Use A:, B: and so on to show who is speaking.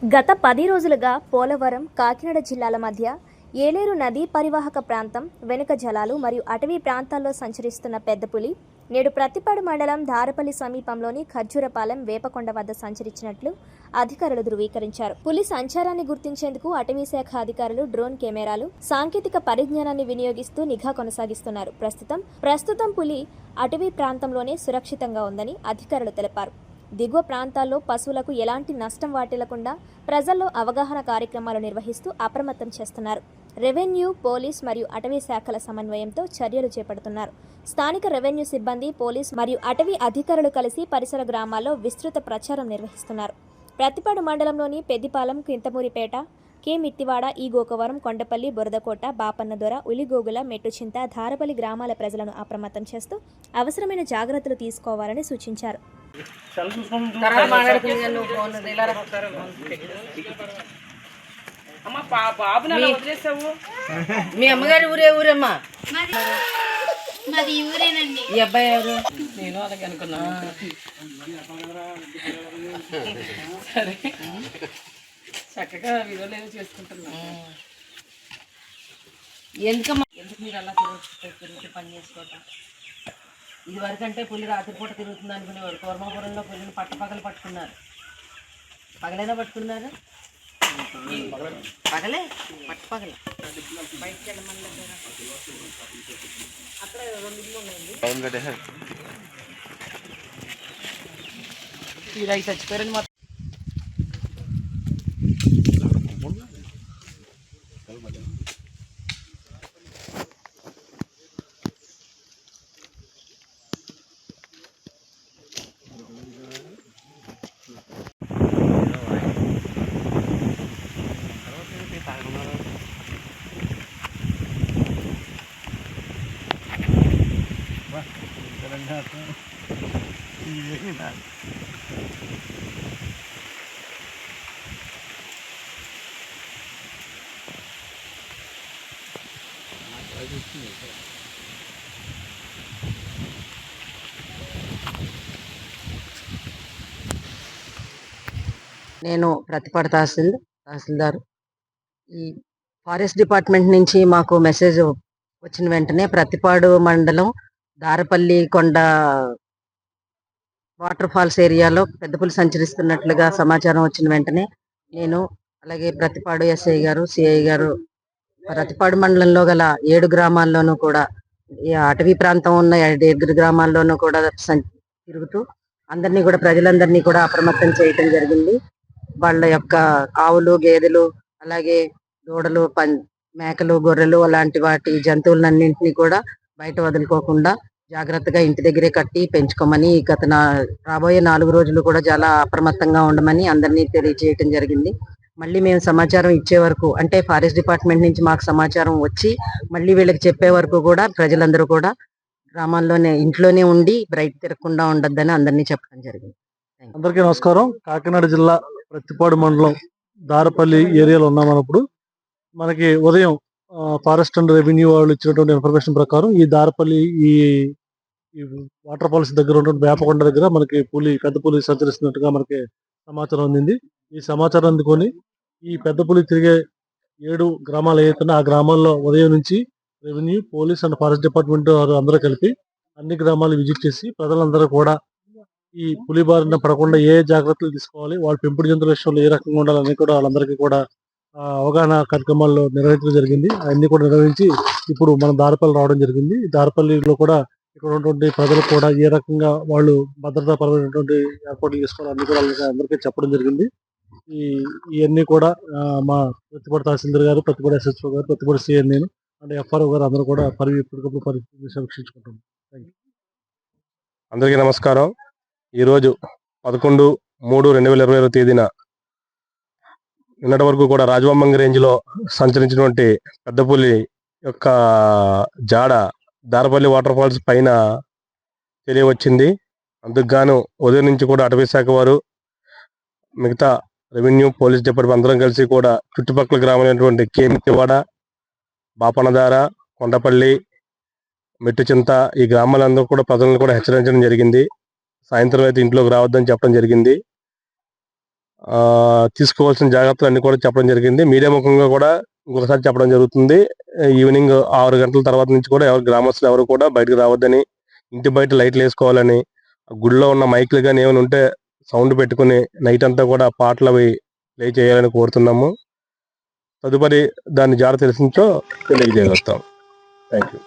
A: గత 10 రోజులుగా పోలవరం, కాకినాడ జిల్లాల మధ్య ఏలేరు నదీ పరివాహక ప్రాంతం, వెనుక జలాలు మరియు అటవీ ప్రాంతాల్లో సంచరిస్తున్న పెద్ద పులి నేడు ప్రత్తిపాడు మండలం ధారపల్లి సమీపంలోని ఖర్జూరపాలెం వేపకొండ వద్ద సంచరించినట్లు అధికారులు ధృవీకరించారు. పులి సంచారాన్ని గుర్తించేందుకు అటవీ శాఖ అధికారులు డ్రోన్ కెమెరాలు, సాంకేతిక పరిజ్ఞానాన్ని వినియోగిస్తూ నిఘా కొనసాగిస్తున్నారు. ప్రస్తుతం పులి అటవీ ప్రాంతంలోనే సురక్షితంగా ఉందని అధికారులు తెలిపారు. దిగువ ప్రాంతాల్లో పశువులకు ఎలాంటి నష్టం వాటిల్లకుండా ప్రజల్లో అవగాహన కార్యక్రమాలు నిర్వహిస్తూ అప్రమత్తం చేస్తున్నారు. రెవెన్యూ, పోలీస్ మరియు అటవీ శాఖల సమన్వయంతో చర్యలు చేపడుతున్నారు. స్థానిక రెవెన్యూ సిబ్బంది, పోలీస్ మరియు అటవీ అధికారులు కలిసి పరిసర గ్రామాల్లో విస్తృత ప్రచారం నిర్వహిస్తున్నారు. ప్రత్తిపాడు మండలంలోని పెద్దిపాలెం, కింతమూరిపేట, కె మిత్తివాడ, ఈ గోకవరం, కొండపల్లి, బురదకోట, బాపన్నదొర, ఉలిగోగుల, మెట్టుచింత, ధారపల్లి గ్రామాల ప్రజలను అప్రమత్తం చేస్తూ అవసరమైన జాగ్రత్తలు తీసుకోవాలని సూచించారు.
B: మీ అమ్మగారి ఊరే ఊరమ్మా?
C: మాది ఊరేనండి.
B: ఈ అబ్బాయి ఎవరు? నేను అలాగే అనుకున్నా. సరే, చక్కగా విలువలు ఏదో చేసుకుంటున్నా. ఎందుకు మీరు అలా తిరుగుతూ పని చేసుకోవటం? ఇది వరకు అంటే పులి రాత్రిపూట తిరుగుతుంది అనుకునేవారు. కోరమాపురంలో పులిని పట్టపగలు పట్టుకున్నారు. పగలైనా పట్టుకున్నారు? పగలే, పట్టపగలే. బయటకు వెళ్ళమని అక్కడ 2 ఇల్లు ఉన్నాయండి. ఇలా చచ్చిపోయారని మొత్తం. నేను ప్రతిపాడు తహసీల్దార్. ఈ ఫారెస్ట్ డిపార్ట్మెంట్ నుంచి మాకు మెసేజ్ వచ్చిన వెంటనే ప్రతిపాడు మండలం దారపల్లి కొండ వాటర్ ఫాల్స్ ఏరియాలో పెద్ద పులి సంచరిస్తున్నట్లుగా సమాచారం వచ్చిన వెంటనే నేను, అలాగే ప్రతిపాడు ఎస్ఐ గారు, సిఐ గారు, ప్రతిపాడు మండలంలో గల 7 గ్రామాల్లోనూ కూడా, ఈ అటవీ ప్రాంతం ఉన్న 7 గ్రామాల్లోనూ కూడా తిరుగుతూ ప్రజలందరినీ కూడా అప్రమత్తం చేయటం జరిగింది. వాళ్ళ యొక్క ఆవులు, గేదెలు, అలాగే దూడలు, మేకలు, గొర్రెలు అలాంటి వాటి జంతువులన్నింటినీ కూడా బయట వదులుకోకుండా జాగ్రత్తగా ఇంటి దగ్గరే కట్టి పెంచుకోమని, రాబోయే 4 రోజులు కూడా చాలా అప్రమత్తంగా ఉండమని అందరినీ తెలియజేయటం జరిగింది. మళ్ళీ మేము సమాచారం ఇచ్చే వరకు, అంటే ఫారెస్ట్ డిపార్ట్మెంట్ నుంచి మాకు సమాచారం వచ్చి మళ్ళీ వీళ్ళకి చెప్పే వరకు కూడా ప్రజలందరూ కూడా గ్రామాల్లోనే, ఇంట్లోనే ఉండి బయట తిరగకుండా ఉండొద్దని అందరినీ చెప్పడం జరిగింది.
D: అందరికీ నమస్కారం. కాకినాడ జిల్లా ప్రత్తిపాడు మండలం దారపల్లి ఏరియాలో ఉన్నామన్నప్పుడు మనకి ఉదయం ఫారెస్ట్ అండ్ రెవెన్యూ వాళ్ళు ఇచ్చినటువంటి ఇన్ఫర్మేషన్ ప్రకారం ఈ దారపల్లి ఈ వాటర్ ఫాల్స్ దగ్గర ఉన్నటువంటి వేపకొండ దగ్గర మనకి పెద్ద పులి సంచరిస్తున్నట్టుగా మనకి సమాచారం అందింది. ఈ సమాచారం అందుకొని ఈ పెద్ద పులి తిరిగే 7 గ్రామాలు ఏదైతే ఆ గ్రామాల్లో ఉదయం నుంచి revenue, police and forest department అందరూ కలిపి అన్ని గ్రామాలు విజిట్ చేసి ప్రజలందరూ కూడా ఈ పులి బారిన పడకుండా ఏ జాగ్రత్తలు తీసుకోవాలి, వాళ్ళ పెంపుడు జంతువుల విషయంలో ఏ రకంగా ఉండాలని కూడా వాళ్ళందరికీ కూడా అవగాహన కార్యక్రమాల్లో నిర్వహించడం జరిగింది. అవన్నీ కూడా నిర్వహించి ఇప్పుడు మనం దారపల్లి రావడం జరిగింది. దారపల్లిలో కూడా ఇక్కడ ఉన్నటువంటి ప్రజలు కూడా ఏ రకంగా వాళ్ళు భద్రతాపరమైనటువంటి ఏర్పాట్లు చేసుకోవాలి అన్ని కూడా అందరికీ చెప్పడం జరిగింది. ఇవన్నీ కూడా మా ప్రతిపాడు తహసీల్దార్ గారు, ప్రతిపాడు ఎస్హెచ్ఓ గారు, ప్రతిపాడు సిఐ, నేను అంటే FRO గారు అందరూ కూడా ఎప్పటికప్పుడు పరిస్థితిని సమీక్షించుకుంటున్నాం.
E: అందరికీ నమస్కారం. ఈరోజు 11/3/2020 తేదీన నిన్నటి వరకు కూడా రాజవంబంగి రేంజ్లో సంచరించినటువంటి పెద్ద పులి యొక్క జాడ దారపల్లి వాటర్ ఫాల్స్ పైన తెలియవచ్చింది. అందుకు గాను ఉదయం నుంచి కూడా అటవీ శాఖ వారు, మిగతా రెవెన్యూ, పోలీస్ డిపార్ట్మెంట్ అందరం కలిసి కూడా చుట్టుపక్కల గ్రామాలైనటువంటి కె మిత్తివాడ, బాపన్నదార, కొండపల్లి, మెట్టుచింత ఈ గ్రామాలందరూ కూడా ప్రజలను కూడా హెచ్చరించడం జరిగింది. సాయంత్రం అయితే ఇంట్లోకి రావద్దని చెప్పడం జరిగింది. తీసుకోవాల్సిన జాగ్రత్తలు అన్ని కూడా చెప్పడం జరిగింది. మీడియా ముఖంగా కూడా ఇంకొకసారి చెప్పడం జరుగుతుంది. ఈవినింగ్ 6 గంటల తర్వాత నుంచి కూడా ఎవరు గ్రామస్తులు ఎవరు కూడా బయటకు రావద్దని, ఇంటి బయట లైట్లు వేసుకోవాలని, గుడిలో ఉన్న మైకులు కానీ ఏమైనా ఉంటే సౌండ్ పెట్టుకుని నైట్ అంతా కూడా పాటలు అవి ప్లే చేయాలని కోరుతున్నాము. తదుపరి దాన్ని జాగ్రత్త తెలిసించో తెలియజేస్తాం. Thank you.